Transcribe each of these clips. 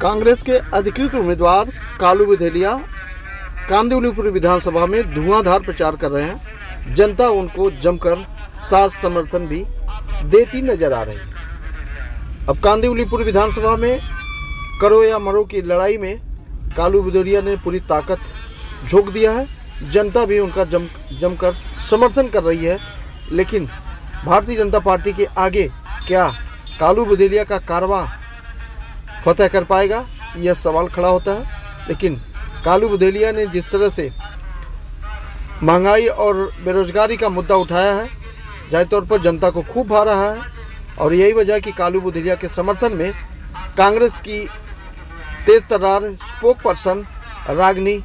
कांग्रेस के अधिकृत उम्मीदवार कालू बुधेलिया कांदिवलीपुर विधानसभा में धुआंधार प्रचार कर रहे हैं। जनता उनको जमकर साथ समर्थन भी देती नजर आ रही है। अब कांदिवलीपुर विधानसभा में करो या मरो की लड़ाई में कालू बुधेलिया ने पूरी ताकत झोंक दिया है। जनता भी उनका जमकर समर्थन कर रही है। लेकिन भारतीय जनता पार्टी के आगे क्या कालू बुधेलिया का कारवां फतह कर पाएगा, यह सवाल खड़ा होता है। लेकिन कालू बुधेलिया ने जिस तरह से महंगाई और बेरोजगारी का मुद्दा उठाया है, जाहिर तौर पर जनता को खूब भा रहा है। और यही वजह कि कालू बुधेलिया के समर्थन में कांग्रेस की तेज तर्रार स्पोक पर्सन रागिनी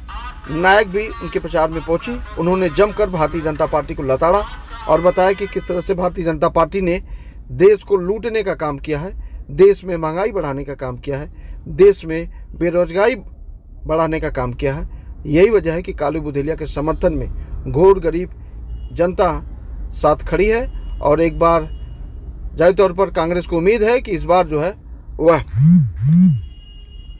नायक भी उनके प्रचार में पहुंची। उन्होंने जमकर भारतीय जनता पार्टी को लताड़ा और बताया कि किस तरह से भारतीय जनता पार्टी ने देश को लूटने का काम किया है, देश में महंगाई बढ़ाने का काम किया है, देश में बेरोजगारी बढ़ाने का काम किया है। यही वजह है कि कालू बुधेलिया के समर्थन में घोर गरीब जनता साथ खड़ी है। और एक बार जाहिर तौर पर कांग्रेस को उम्मीद है कि इस बार जो है वह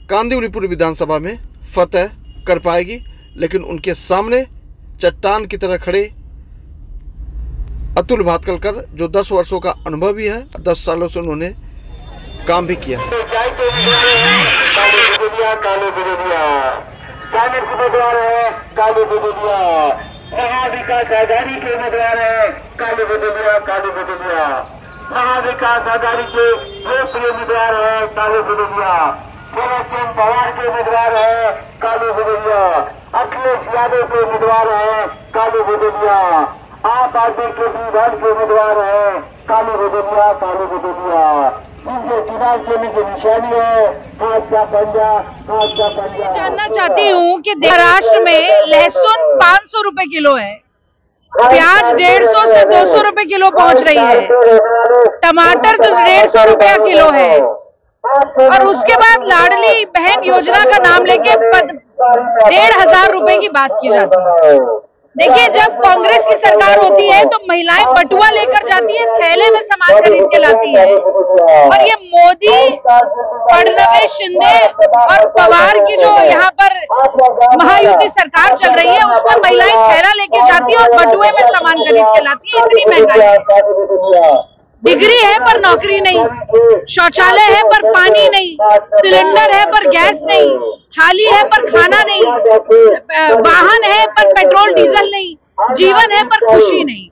कांदिवलीपुर विधानसभा में फतह कर पाएगी। लेकिन उनके सामने चट्टान की तरह खड़े अतुल भातखलकर, जो 10 वर्षों का अनुभव भी है, 10 सालों से उन्होंने काम भी किया है। महाविकास आघाड़ी के उम्मीदवार है कालू बुधेलिया। महाविकास आघाड़ी के लोकप्रिय उम्मीदवार है कालू बुधेलिया। शरद चंद्र पवार के उम्मीदवार है कालू बुधेलिया। अखिलेश यादव के उम्मीदवार है कालू बुधेलिया। आप आदमी के विभाग के उम्मीदवार है कालू बुधेलिया। इनके चुनाव चिन्ह की निशानी है हाथ का पंजा, हाथ का पंजा। जानना चाहती हूँ कि महाराष्ट्र में लहसुन 500 रुपए किलो है, प्याज 150 से 200 रुपए किलो पहुँच रही है, टमाटर तो 150 रुपया किलो है। और उसके बाद लाडली बहन योजना का नाम लेके 1,500 रुपए की बात की जाती है। देखिए, जब कांग्रेस की सरकार होती है तो महिलाएं बटुआ लेकर जाती है, थैले में सामान खरीद के लाती है। और ये मोदी, फडणवीस, शिंदे और पवार की जो यहाँ पर महायुति सरकार चल रही है, उसमें महिलाएं थैला लेके जाती है और बटुए में सामान खरीद के लाती है। इतनी महंगाई है। डिग्री है पर नौकरी नहीं, शौचालय है पर पानी नहीं, सिलेंडर है पर गैस नहीं, थाली है पर खाना नहीं, वाहन है पर पेट्रोल डीजल नहीं, जीवन है पर खुशी नहीं।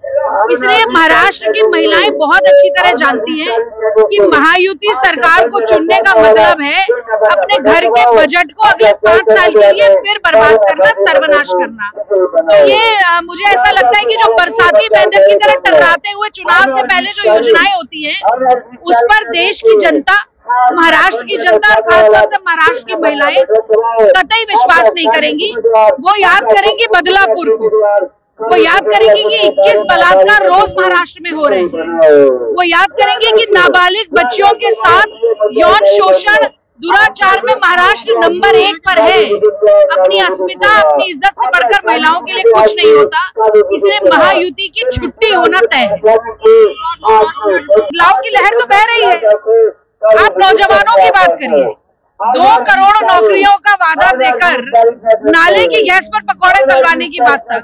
इसलिए महाराष्ट्र की महिलाएं बहुत अच्छी तरह जानती हैं कि महायुति सरकार को चुनने का मतलब है अपने घर के बजट को अगले 5 साल के लिए फिर बर्बाद करना, सर्वनाश करना। तो ये मुझे ऐसा लगता है कि जो बरसाती मेंढक की तरह टर्राते हुए चुनाव से पहले जो योजनाएं होती हैं, उस पर देश की जनता, महाराष्ट्र की जनता और खासतौर से महाराष्ट्र की महिलाएं कतई विश्वास नहीं करेंगी। वो याद करेंगी बदलापुर को, वो याद करेंगी कि 21 बलात्कार रोज महाराष्ट्र में हो रहे हैं, वो याद करेंगे कि नाबालिग बच्चियों के साथ यौन शोषण, दुराचार में महाराष्ट्र नंबर 1 पर है। अपनी अस्मिता, अपनी इज्जत से बढ़कर महिलाओं के लिए कुछ नहीं होता। इसलिए महायुति की छुट्टी होना तय है। बदलाव की लहर तो बह रही है। आप नौजवानों की बात करिए, 2 करोड़ नौकरियों का वादा देकर नाले की गैस पर पकौड़े तलवाने की बात तक।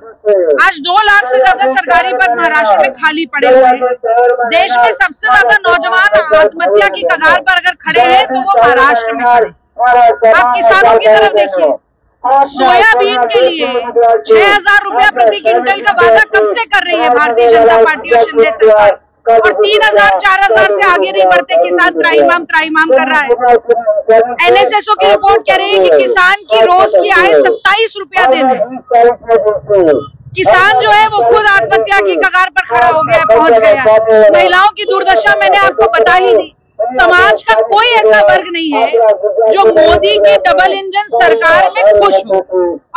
आज 2 लाख से ज्यादा सरकारी पद महाराष्ट्र में खाली पड़े हुए हैं। देश में सबसे ज्यादा नौजवान आत्महत्या की कगार पर अगर खड़े हैं तो वो महाराष्ट्र में खड़े। आप किसानों की तरफ देखिए, सोयाबीन के लिए 6,000 रुपया प्रति क्विंटल का वादा कब से कर रही है भारतीय जनता पार्टी और शिंदे सरकार, और 3,000 4,000 से आगे नहीं बढ़ते किसान त्राईमाम कर रहा है। NSSO की रिपोर्ट कह रही है कि किसान की रोज की आय 27 रुपया दिन है। किसान जो है वो खुद आत्महत्या की कगार पर खड़ा हो गया, पहुंच गया। महिलाओं की दुर्दशा मैंने आपको बता ही दी। समाज का कोई ऐसा वर्ग नहीं है जो मोदी की डबल इंजन सरकार में खुश हो।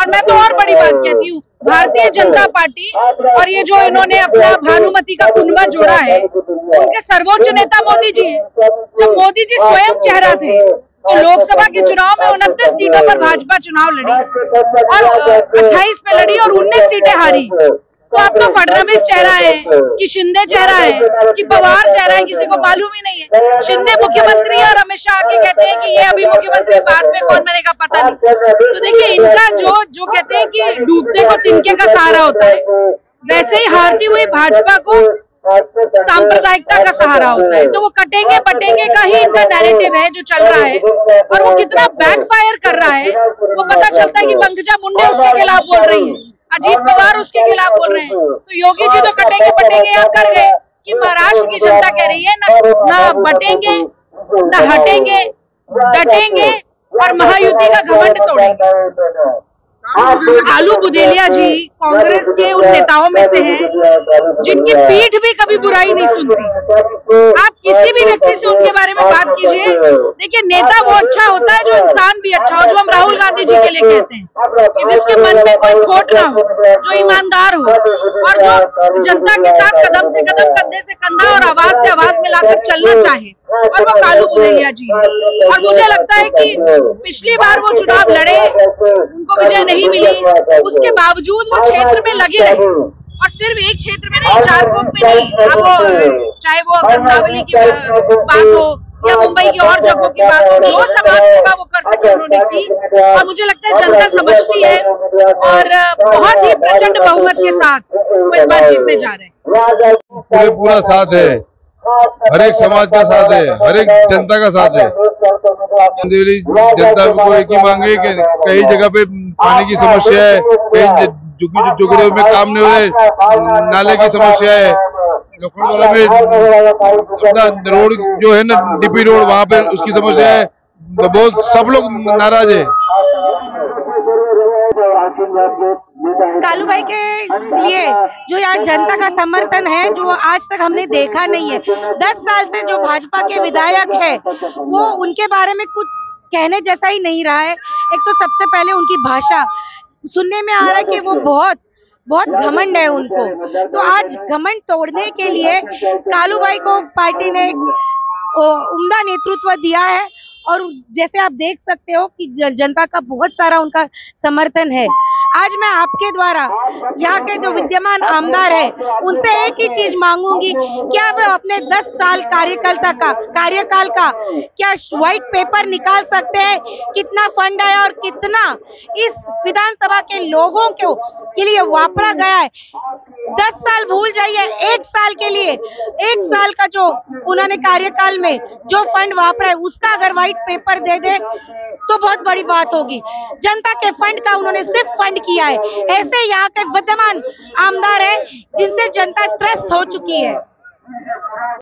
और मैं तो और बड़ी बात कहती हूँ, भारतीय जनता पार्टी और ये जो इन्होंने अपना भानुमति का कुनबा जोड़ा है, उनके सर्वोच्च नेता मोदी जी हैं। जब मोदी जी स्वयं चेहरा थे तो लोकसभा के चुनाव में 29 सीटों पर भाजपा चुनाव लड़ी और 28 पे लड़ी और 19 सीटें हारी। तो अब तो फडणवीस चेहरा है कि शिंदे चेहरा है कि पवार चेहरा है, किसी को मालूम ही नहीं है। शिंदे मुख्यमंत्री है और अमित शाह आके कहते हैं कि ये अभी मुख्यमंत्री, बाद में कौन बनेगा पता नहीं। तो देखिए, इनका जो कहते हैं कि डूबते को तिनके का सहारा होता है, वैसे ही हारती हुई भाजपा को सांप्रदायिकता का सहारा होता है। तो वो कटेंगे बटेंगे का ही इनका नैरेटिव है जो चल रहा है, और वो कितना बैकफायर कर रहा है वो पता चलता है कि पंकजा मुंडे उसके खिलाफ बोल रही है, अजीत पवार उसके खिलाफ बोल रहे हैं। तो योगी जी तो कटेंगे बटेंगे यहाँ कर गए कि महाराष्ट्र की जनता कह रही है ना बटेंगे ना हटेंगे, डटेंगे और महायुति का घमंड तोड़ेंगे। कालू बुदेलिया जी कांग्रेस के उन नेताओं में से हैं जिनकी पीठ भी कभी बुराई नहीं सुनती। आप किसी भी व्यक्ति से उनके बारे में बात कीजिए, देखिए नेता वो अच्छा होता है जो इंसान भी अच्छा हो, जो हम राहुल गांधी जी के लिए कहते हैं कि जिसके मन में कोई खोट ना हो, जो ईमानदार हो और जो जनता के साथ कदम से कदम, कंधे से कंधा और आवाज से आवाज मिलाकर चलना चाहे, और वो कालू बुदेलिया जी है। और मुझे लगता है कि पिछली बार वो चुनाव लड़े, उनको विजय नहीं मिली, उसके बावजूद वो क्षेत्र में लगे रहे, और सिर्फ एक क्षेत्र में नहीं, चारकोप में नहीं। अब वो चाहे वो कंदावली की बात हो या मुंबई की और जगहों की बात हो, जो समाज सेवा वो कर सके उन्होंने की, और मुझे लगता है जनता समझती है और बहुत ही प्रचंड बहुमत के साथ वो इस बार जीतने जा रहे हैं। पूरा साथ है, हर एक समाज का साथ है, हर एक जनता का साथ है। जनता को एक ही मांगे कि कई जगह पे पानी की समस्या है, कई झुग्गियों में काम नहीं हो रहे, नाले की समस्या है, लखनऊ में अपना रोड जो है ना डीपी रोड, वहाँ पे उसकी समस्या है, बहुत सब लोग नाराज है। कालू भाई के लिए जो यहाँ जनता का समर्थन है, जो आज तक हमने देखा नहीं है। 10 साल से जो भाजपा के विधायक है वो उनके बारे में कुछ कहने जैसा ही नहीं रहा है। एक तो सबसे पहले उनकी भाषा सुनने में आ रहा है कि वो बहुत घमंड है उनको। तो आज घमंड तोड़ने के लिए कालू भाई को पार्टी ने उम्दा नेतृत्व दिया है, और जैसे आप देख सकते हो कि जनता का बहुत सारा उनका समर्थन है। आज मैं आपके द्वारा यहाँ के जो विद्यमान आमदार है उनसे एक ही चीज मांगूंगी, क्या वे अपने 10 साल कार्यकाल का क्या व्हाइट पेपर निकाल सकते हैं, कितना फंड आया और कितना इस विधानसभा के लोगों के लिए वापरा गया है। 10 साल भूल जाइए, 1 साल के लिए, 1 साल का जो उन्होंने कार्यकाल में जो फंड वापरा है उसका अगर व्हाइट पेपर दे दे तो बहुत बड़ी बात होगी। जनता के फंड का उन्होंने सिर्फ फंड किया है। ऐसे यहाँ के विद्यमान आमदार है जिनसे जनता त्रस्त हो चुकी है।